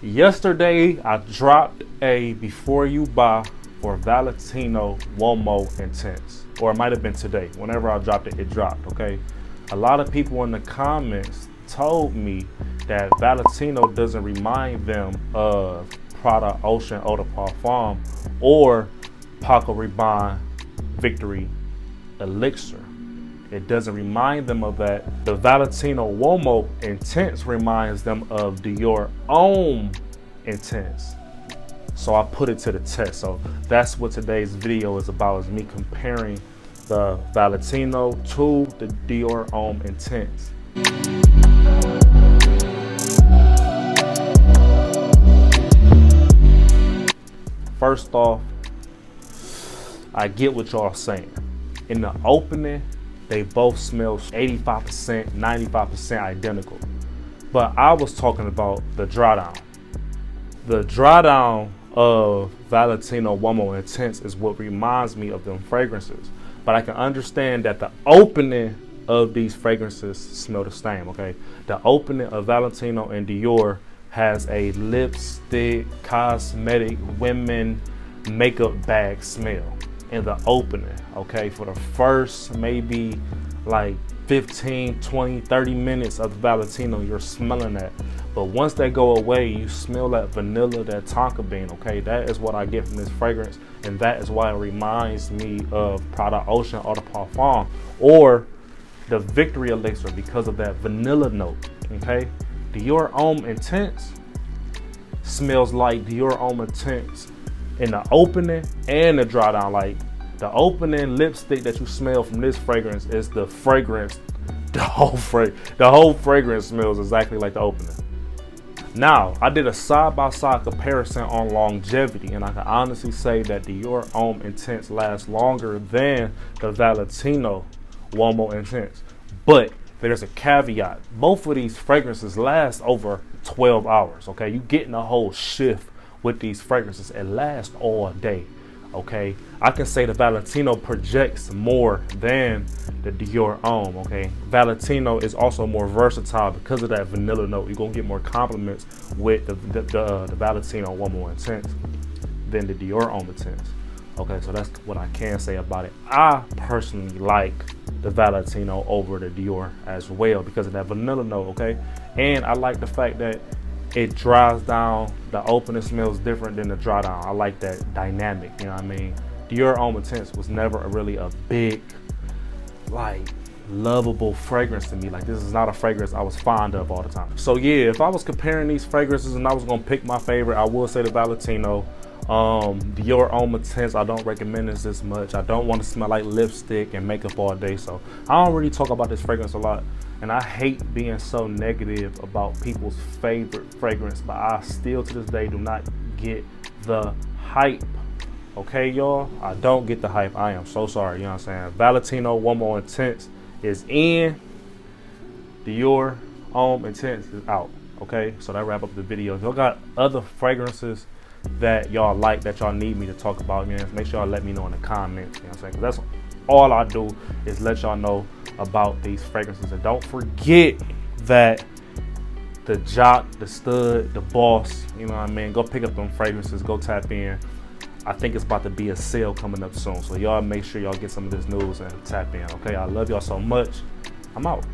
Yesterday, I dropped a before you buy for Valentino Uomo Intense. Or it might have been today. Whenever I dropped it, it dropped, okay? A lot of people in the comments told me that Valentino doesn't remind them of Prada Ocean Eau de Parfum or Paco Rabanne Victory Elixir. It doesn't remind them of that. The Valentino Uomo Intense reminds them of Dior Homme Intense. So I put it to the test. So that's what today's video is about, is me comparing the Valentino to the Dior Homme Intense. First off, I get what y'all saying. In the opening, they both smell 85%, 95% identical. But I was talking about the drawdown. The drawdown of Valentino Uomo Intense is what reminds me of them fragrances. But I can understand that the opening of these fragrances smell the same, okay? The opening of Valentino and Dior has a lipstick, cosmetic, women makeup bag smell in the opening, okay? For the first maybe like 15, 20, 30 minutes of the Valentino, you're smelling that. But once they go away, you smell that vanilla, that tonka bean, okay? That is what I get from this fragrance, and that is why it reminds me of Prada Ocean Eau de Parfum or the Victory Elixir, because of that vanilla note, okay? Dior Homme Intense smells like Dior Homme Intense in the opening and the drawdown. Like the opening lipstick that you smell from this fragrance is the fragrance, the whole fragrance smells exactly like the opening. Now, I did a side-by-side comparison on longevity, and I can honestly say that Dior Homme Intense lasts longer than the Valentino Uomo Intense. But there's a caveat. Both of these fragrances last over 12 hours, okay? You getting a whole shift with these fragrances. It lasts all day, okay? I can say the Valentino projects more than the Dior Homme, okay? Valentino is also more versatile because of that vanilla note. You're gonna get more compliments with the Valentino Uomo Intense than the Dior Homme Intense. Okay, so that's what I can say about it. I personally like the Valentino over the Dior as well because of that vanilla note, okay? And I like the fact that it dries down. The opening smells different than the dry down. I like that dynamic, you know what I mean? Dior Homme Intense was never really a big, like, lovable fragrance to me. Like, this is not a fragrance I was fond of all the time. So yeah, if I was comparing these fragrances and I was gonna pick my favorite, I would say the Valentino. Dior Homme Intense, I don't recommend this much. I don't want to smell like lipstick and makeup all day, so I don't really talk about this fragrance a lot. And I hate being so negative about people's favorite fragrance, but I still to this day do not get the hype. Okay, y'all? I don't get the hype. I am so sorry, you know what I'm saying? Valentino Uomo Intense is in. Dior Homme Intense is out. Okay, so that wrap up the video. If y'all got other fragrances that y'all like, that y'all need me to talk about, man, make sure y'all let me know in the comments, you know what I'm saying? Because that's all I do, is let y'all know about these fragrances. And don't forget that the jock, the stud, the boss, you know what I mean, go pick up them fragrances, go tap in. I think it's about to be a sale coming up soon, so y'all make sure y'all get some of this news and tap in, okay? I love y'all so much. I'm out.